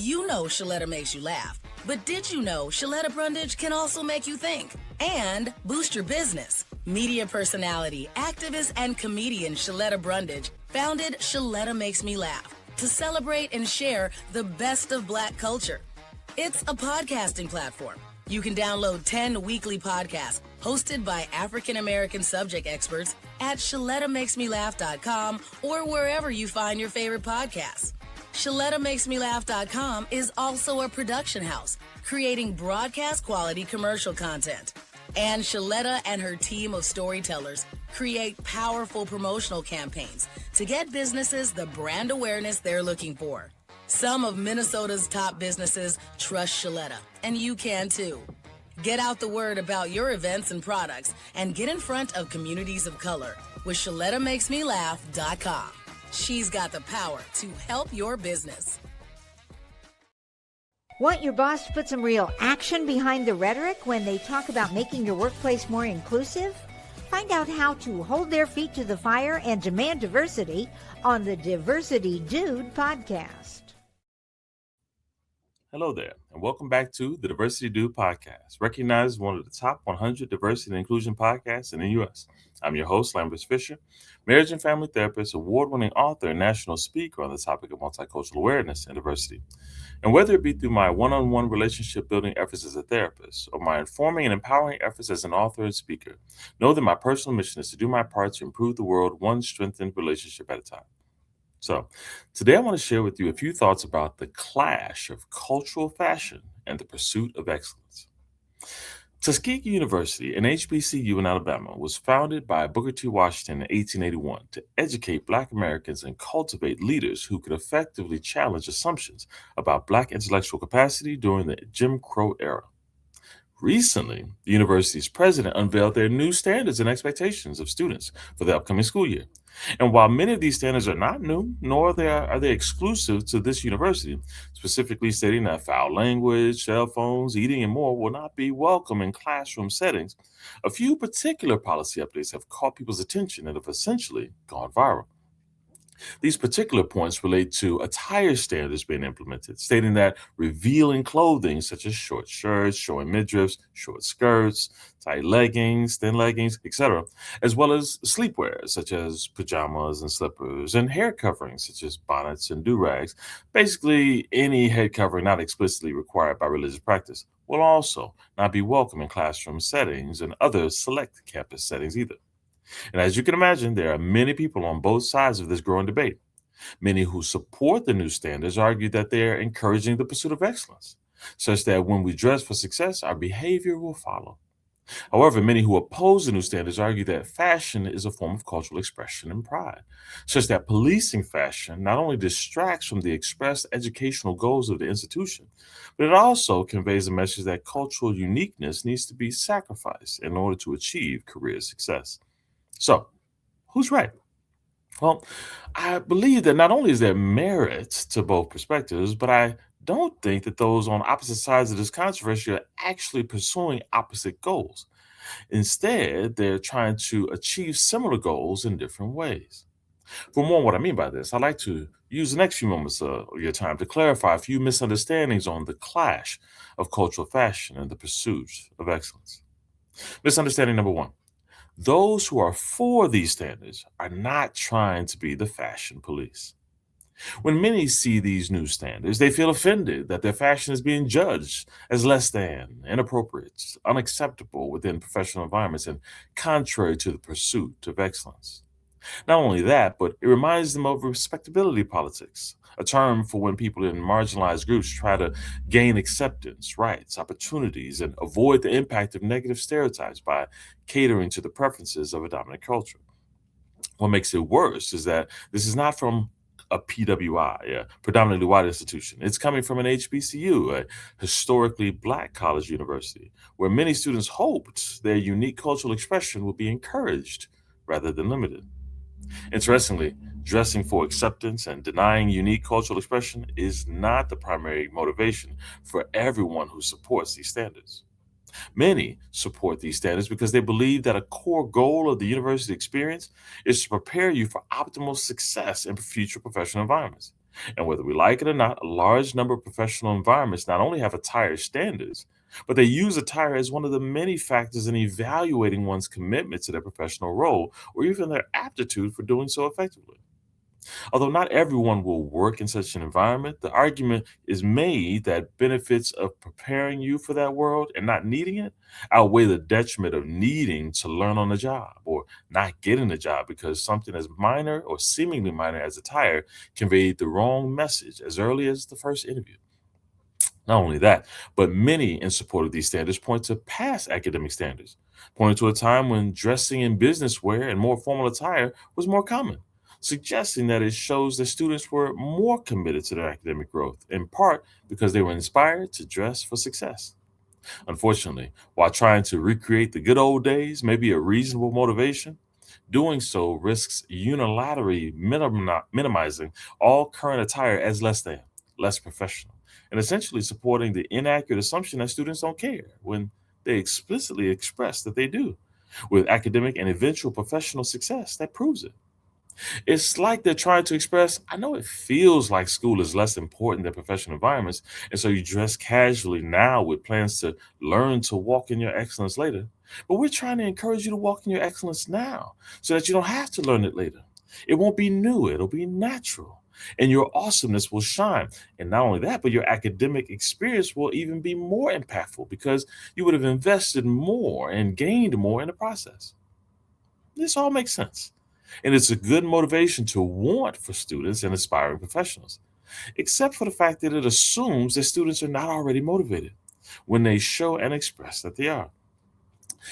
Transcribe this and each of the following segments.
You know Shaletta makes you laugh, but did you know Shaletta Brundage can also make you think and boost your business? Media personality, activist, and comedian Shaletta Brundage founded Shaletta Makes Me Laugh to celebrate and share the best of Black culture. It's a podcasting platform. You can download 10 weekly podcasts hosted by African-American subject experts at ShalettaMakesMeLaugh.com or wherever you find your favorite podcasts. ShalettaMakesMeLaugh.com is also a production house, creating broadcast quality commercial content. And Shaletta and her team of storytellers create powerful promotional campaigns to get businesses the brand awareness they're looking for. Some of Minnesota's top businesses trust Shaletta, and you can too. Get out the word about your events and products and get in front of communities of color with ShalettaMakesMeLaugh.com. She's got the power to help your business. Want your boss to put some real action behind the rhetoric when they talk about making your workplace more inclusive? Find out how to hold their feet to the fire and demand diversity on the Diversity Dude podcast. Hello there, and welcome back to the Diversity Dude podcast, recognized as one of the top 100 diversity and inclusion podcasts in the U.S. I'm your host, Lambert Fisher, marriage and family therapist, award-winning author, and national speaker on the topic of multicultural awareness and diversity. And whether it be through my one-on-one relationship building efforts as a therapist or my informing and empowering efforts as an author and speaker, know that my personal mission is to do my part to improve the world one strengthened relationship at a time. So, today I want to share with you a few thoughts about the clash of cultural fashion and the pursuit of excellence. Tuskegee University, an HBCU in Alabama, was founded by Booker T. Washington in 1881 to educate Black Americans and cultivate leaders who could effectively challenge assumptions about Black intellectual capacity during the Jim Crow era. Recently, the university's president unveiled their new standards and expectations of students for the upcoming school year. And while many of these standards are not new, nor are they exclusive to this university, specifically stating that foul language, cell phones, eating, and more will not be welcome in classroom settings, a few particular policy updates have caught people's attention and have essentially gone viral. These particular points relate to attire standards being implemented, stating that revealing clothing such as short shirts, showing midriffs, short skirts, tight leggings, thin leggings, etc., as well as sleepwear such as pajamas and slippers, and hair coverings such as bonnets and durags, basically any head covering not explicitly required by religious practice, will also not be welcome in classroom settings and other select campus settings either. And as you can imagine, there are many people on both sides of this growing debate. Many who support the new standards argue that they are encouraging the pursuit of excellence, such that when we dress for success, our behavior will follow. However, many who oppose the new standards argue that fashion is a form of cultural expression and pride, such that policing fashion not only distracts from the expressed educational goals of the institution, but it also conveys a message that cultural uniqueness needs to be sacrificed in order to achieve career success. So, who's right? Well, I believe that not only is there merit to both perspectives, but I don't think that those on opposite sides of this controversy are actually pursuing opposite goals. Instead, they're trying to achieve similar goals in different ways. For more on what I mean by this, I'd like to use the next few moments of your time to clarify a few misunderstandings on the clash of cultural fashion and the pursuit of excellence. Misunderstanding number one. Those who are for these standards are not trying to be the fashion police. When many see these new standards, they feel offended that their fashion is being judged as less than, inappropriate, unacceptable within professional environments, and contrary to the pursuit of excellence. Not only that, but it reminds them of respectability politics, a term for when people in marginalized groups try to gain acceptance, rights, opportunities, and avoid the impact of negative stereotypes by catering to the preferences of a dominant culture. What makes it worse is that this is not from a PWI, a predominantly white institution. It's coming from an HBCU, a historically Black college university, where many students hoped their unique cultural expression would be encouraged rather than limited. Interestingly, dressing for acceptance and denying unique cultural expression is not the primary motivation for everyone who supports these standards. Many support these standards because they believe that a core goal of the university experience is to prepare you for optimal success in future professional environments. And whether we like it or not, a large number of professional environments not only have attire standards, but they use attire as one of the many factors in evaluating one's commitment to their professional role or even their aptitude for doing so effectively. Although not everyone will work in such an environment, the argument is made that benefits of preparing you for that world and not needing it outweigh the detriment of needing to learn on the job or not getting the job because something as minor or seemingly minor as attire conveyed the wrong message as early as the first interview. Not only that, but many in support of these standards point to past academic standards, pointing to a time when dressing in business wear and more formal attire was more common, suggesting that it shows that students were more committed to their academic growth, in part because they were inspired to dress for success. Unfortunately, while trying to recreate the good old days may be a reasonable motivation, doing so risks unilaterally minimizing all current attire as less than, less professional, and essentially supporting the inaccurate assumption that students don't care when they explicitly express that they do, with academic and eventual professional success that proves it. It's like they're trying to express, I know it feels like school is less important than professional environments, and so you dress casually now with plans to learn to walk in your excellence later. But we're trying to encourage you to walk in your excellence now so that you don't have to learn it later. It won't be new, it'll be natural. And your awesomeness will shine. And not only that, but your academic experience will even be more impactful because you would have invested more and gained more in the process. This all makes sense. And it's a good motivation to want for students and aspiring professionals, except for the fact that it assumes that students are not already motivated when they show and express that they are.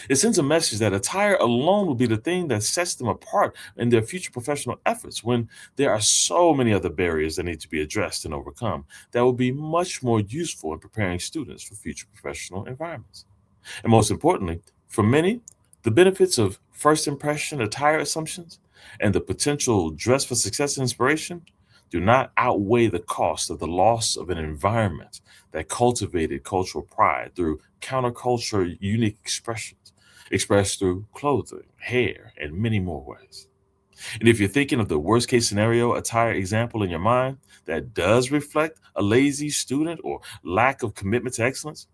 It sends a message that attire alone will be the thing that sets them apart in their future professional efforts when there are so many other barriers that need to be addressed and overcome that will be much more useful in preparing students for future professional environments. And most importantly, for many, the benefits of first impression attire assumptions and the potential dress for success and inspiration do not outweigh the cost of the loss of an environment that cultivated cultural pride through counterculture unique expressions, expressed through clothing, hair, and many more ways. And if you're thinking of the worst case scenario attire example in your mind that does reflect a lazy student or lack of commitment to excellence,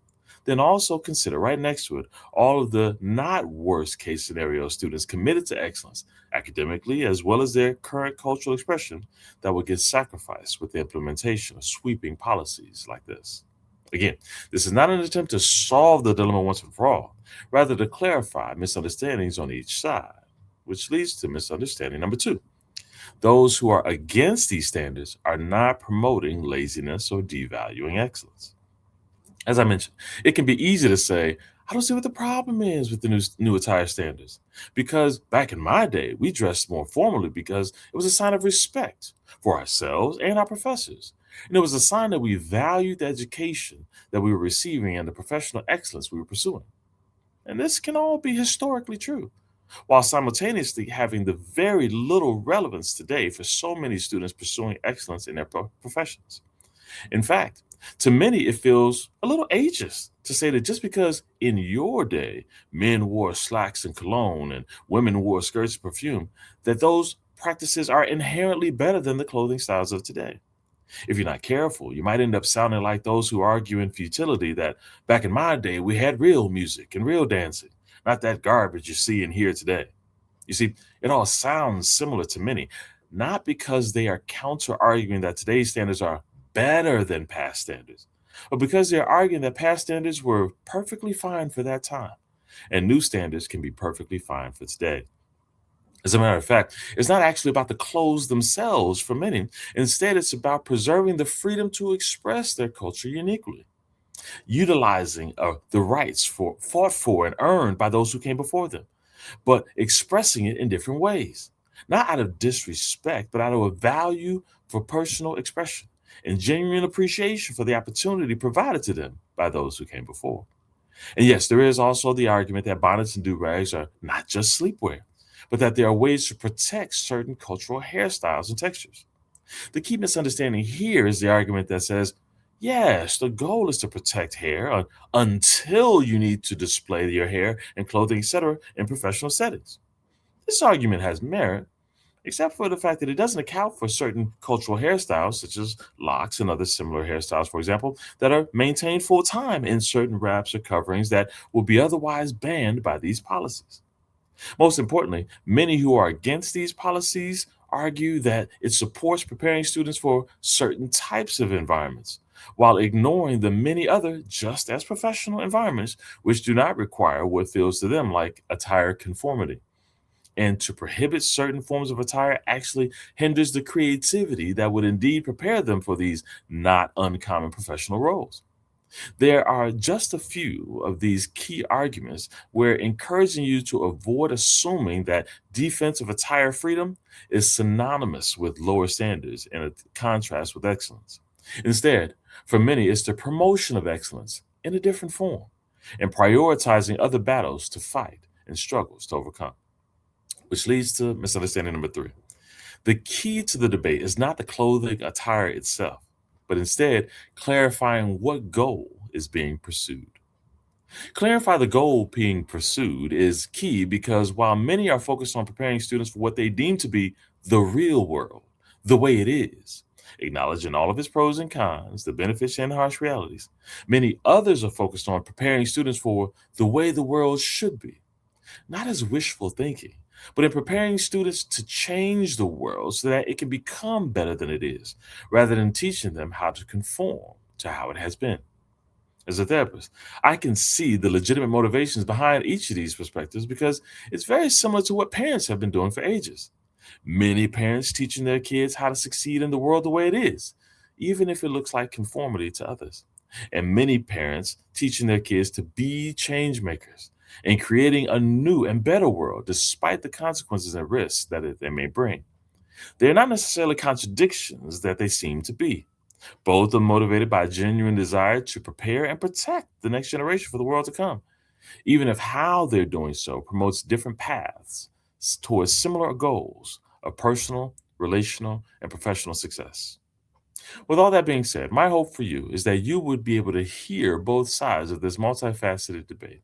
then also consider right next to it all of the not worst case scenario students committed to excellence academically as well as their current cultural expression that will get sacrificed with the implementation of sweeping policies like this. Again, this is not an attempt to solve the dilemma once and for all, rather to clarify misunderstandings on each side, which leads to misunderstanding number two. Those who are against these standards are not promoting laziness or devaluing excellence. As I mentioned, it can be easy to say, I don't see what the problem is with the new attire standards. Because back in my day, we dressed more formally because it was a sign of respect for ourselves and our professors. And it was a sign that we valued the education that we were receiving and the professional excellence we were pursuing. And this can all be historically true, while simultaneously having the very little relevance today for so many students pursuing excellence in their professions. In fact, to many, it feels a little ageist to say that just because in your day men wore slacks and cologne and women wore skirts and perfume, that those practices are inherently better than the clothing styles of today. If you're not careful, you might end up sounding like those who argue in futility that back in my day we had real music and real dancing, not that garbage you see and hear today. You see, it all sounds similar to many, not because they are counter arguing that today's standards are better than past standards, but because they're arguing that past standards were perfectly fine for that time, and new standards can be perfectly fine for today. As a matter of fact, it's not actually about the clothes themselves for many. Instead, it's about preserving the freedom to express their culture uniquely, utilizing the rights fought for and earned by those who came before them, but expressing it in different ways, not out of disrespect, but out of a value for personal expression and genuine appreciation for the opportunity provided to them by those who came before. And yes, there is also the argument that bonnets and durags are not just sleepwear, but that there are ways to protect certain cultural hairstyles and textures. The key misunderstanding here is the argument that says, yes, the goal is to protect hair until you need to display your hair and clothing, etc., in professional settings. This argument has merit, except for the fact that it doesn't account for certain cultural hairstyles, such as locks and other similar hairstyles, for example, that are maintained full time in certain wraps or coverings that will be otherwise banned by these policies. Most importantly, many who are against these policies argue that it supports preparing students for certain types of environments, while ignoring the many other just as professional environments which do not require what feels to them like attire conformity. And to prohibit certain forms of attire actually hinders the creativity that would indeed prepare them for these not uncommon professional roles. There are just a few of these key arguments where encouraging you to avoid assuming that defensive attire freedom is synonymous with lower standards and a contrast with excellence. Instead, for many, it's the promotion of excellence in a different form and prioritizing other battles to fight and struggles to overcome. Which leads to misunderstanding number three. The key to the debate is not the clothing attire itself, but instead clarifying what goal is being pursued. Clarify the goal being pursued is key because while many are focused on preparing students for what they deem to be the real world, the way it is, acknowledging all of its pros and cons, the benefits and harsh realities, many others are focused on preparing students for the way the world should be, not as wishful thinking, but in preparing students to change the world so that it can become better than it is, rather than teaching them how to conform to how it has been. As a therapist, I can see the legitimate motivations behind each of these perspectives because it's very similar to what parents have been doing for ages. Many parents teaching their kids how to succeed in the world the way it is, even if it looks like conformity to others. And many parents teaching their kids to be change makers and creating a new and better world despite the consequences and risks that they may bring. They're not necessarily contradictions that they seem to be. Both are motivated by a genuine desire to prepare and protect the next generation for the world to come, even if how they're doing so promotes different paths towards similar goals of personal, relational, and professional success. With all that being said, my hope for you is that you would be able to hear both sides of this multifaceted debate,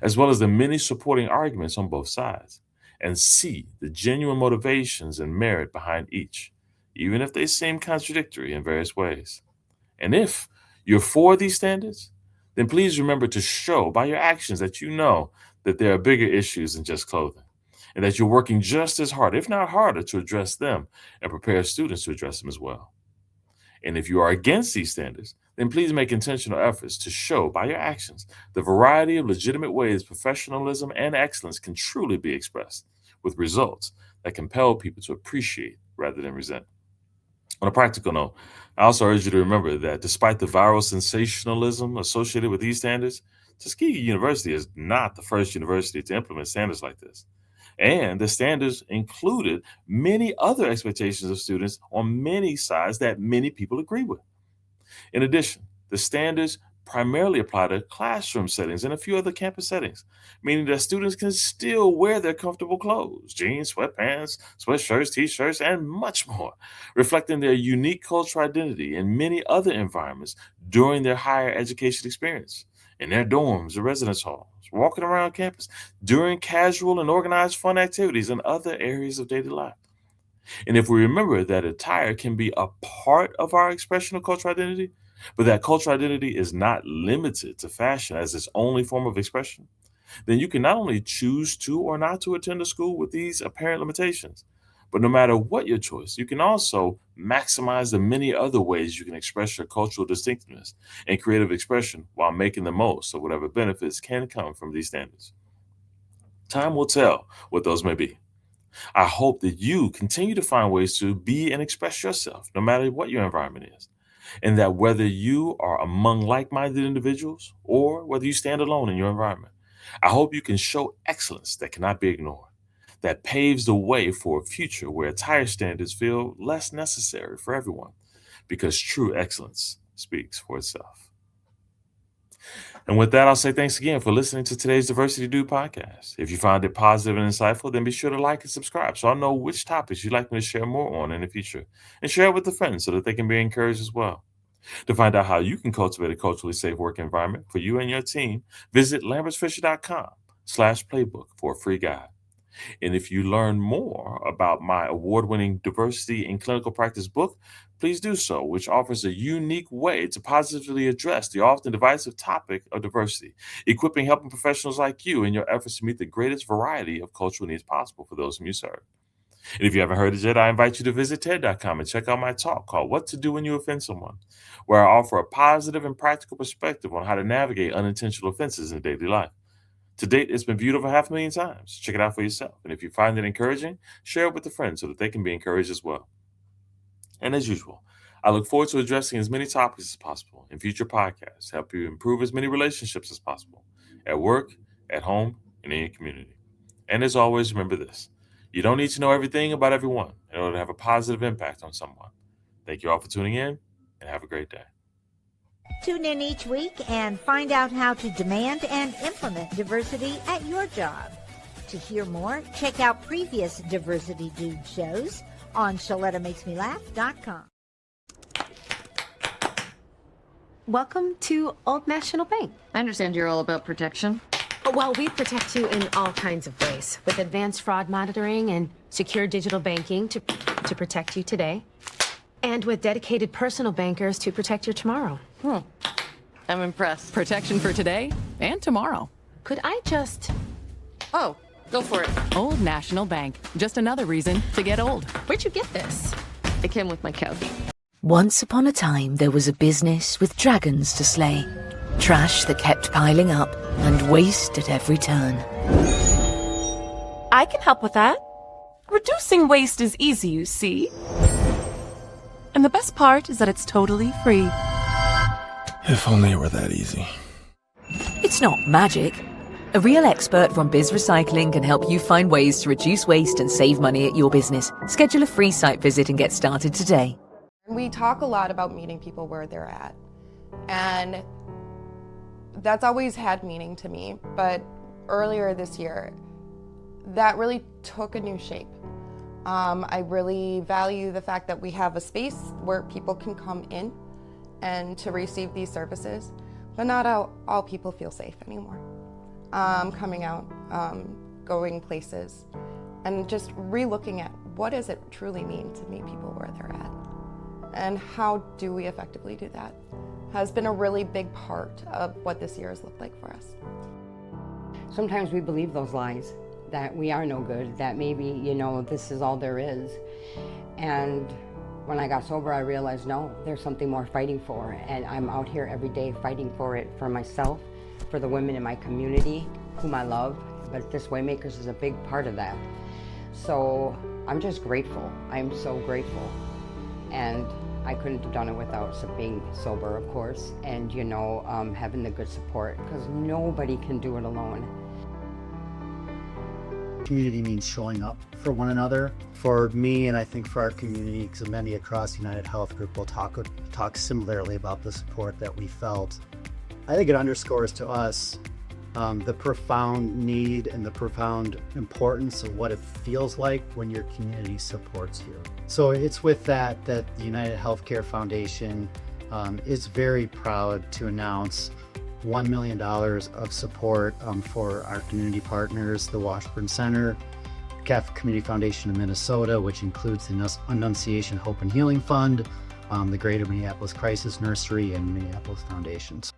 as well as the many supporting arguments on both sides, and see the genuine motivations and merit behind each, even if they seem contradictory in various ways. And if you're for these standards, then please remember to show by your actions that you know that there are bigger issues than just clothing, and that you're working just as hard, if not harder, to address them and prepare students to address them as well. And if you are against these standards, then please make intentional efforts to show by your actions the variety of legitimate ways professionalism and excellence can truly be expressed, with results that compel people to appreciate rather than resent. On a practical note, I also urge you to remember that despite the viral sensationalism associated with these standards, Tuskegee University is not the first university to implement standards like this. And the standards included many other expectations of students on many sides that many people agree with. In addition, the standards primarily apply to classroom settings and a few other campus settings, meaning that students can still wear their comfortable clothes, jeans, sweatpants, sweatshirts, t-shirts, and much more, reflecting their unique cultural identity in many other environments during their higher education experience, in their dorms or residence halls, walking around campus, during casual and organized fun activities and other areas of daily life. And if we remember that attire can be a part of our expression of cultural identity, but that cultural identity is not limited to fashion as its only form of expression, then you can not only choose to or not to attend a school with these apparent limitations, but no matter what your choice, you can also maximize the many other ways you can express your cultural distinctiveness and creative expression while making the most of whatever benefits can come from these standards. Time will tell what those may be. I hope that you continue to find ways to be and express yourself, no matter what your environment is, and that whether you are among like minded individuals or whether you stand alone in your environment, I hope you can show excellence that cannot be ignored, that paves the way for a future where attire standards feel less necessary for everyone, because true excellence speaks for itself. And with that, I'll say thanks again for listening to today's Diversity Dude podcast. If you found it positive and insightful, then be sure to like and subscribe so I know which topics you'd like me to share more on in the future. And share it with a friend so that they can be encouraged as well. To find out how you can cultivate a culturally safe work environment for you and your team, visit lambertsfisher.com/playbook for a free guide. And if you learn more about my award-winning Diversity in Clinical Practice book, please do so, which offers a unique way to positively address the often divisive topic of diversity, equipping helping professionals like you in your efforts to meet the greatest variety of cultural needs possible for those whom you serve. And if you haven't heard it yet, I invite you to visit TED.com and check out my talk called What to Do When You Offend Someone, where I offer a positive and practical perspective on how to navigate unintentional offenses in daily life. To date, it's been viewed over 500,000 times. Check it out for yourself. And if you find it encouraging, share it with a friend so that they can be encouraged as well. And as usual, I look forward to addressing as many topics as possible in future podcasts, help you improve as many relationships as possible at work, at home, and in your community. And as always, remember this: you don't need to know everything about everyone in order to have a positive impact on someone. Thank you all for tuning in, and have a great day. Tune in each week and find out how to demand and implement diversity at your job. To hear more, check out previous Diversity Dude shows on ShalettaMakesMeLaugh.com. Welcome to Old National Bank. I understand you're all about protection. Well, we protect you in all kinds of ways, with advanced fraud monitoring and secure digital banking to protect you today, and with dedicated personal bankers to protect your tomorrow. I'm impressed. Protection for today and tomorrow. Could I just... Oh, go for it. Old National Bank. Just another reason to get old. Where'd you get this? It came with my couch. Once upon a time, there was a business with dragons to slay. Trash that kept piling up and waste at every turn. I can help with that. Reducing waste is easy, you see. And the best part is that it's totally free. If only it were that easy. It's not magic. A real expert from Biz Recycling can help you find ways to reduce waste and save money at your business. Schedule a free site visit and get started today. We talk a lot about meeting people where they're at, and that's always had meaning to me, but earlier this year, that really took a new shape. I really value the fact that we have a space where people can come in and to receive these services, but not all people feel safe anymore. Coming out, going places, and just re-looking at what does it truly mean to meet people where they're at, and how do we effectively do that, has been a really big part of what this year has looked like for us. Sometimes we believe those lies, that we are no good, that maybe, this is all there is. And when I got sober, I realized, no, there's something more fighting for. And I'm out here every day fighting for it, for myself, for the women in my community, whom I love. But this Waymakers is a big part of that. So I'm just grateful. I'm so grateful. And I couldn't have done it without being sober, of course, and having the good support, because nobody can do it alone. Community means showing up for one another. For me, and I think for our community, because many across United Health Group will talk similarly about the support that we felt. I think it underscores to us the profound need and the profound importance of what it feels like when your community supports you. So it's with that the United Healthcare Foundation is very proud to announce $1 million of support for our community partners, the Washburn Center, Catholic Community Foundation of Minnesota, which includes the Annunciation Hope and Healing Fund, the Greater Minneapolis Crisis Nursery, and Minneapolis Foundations.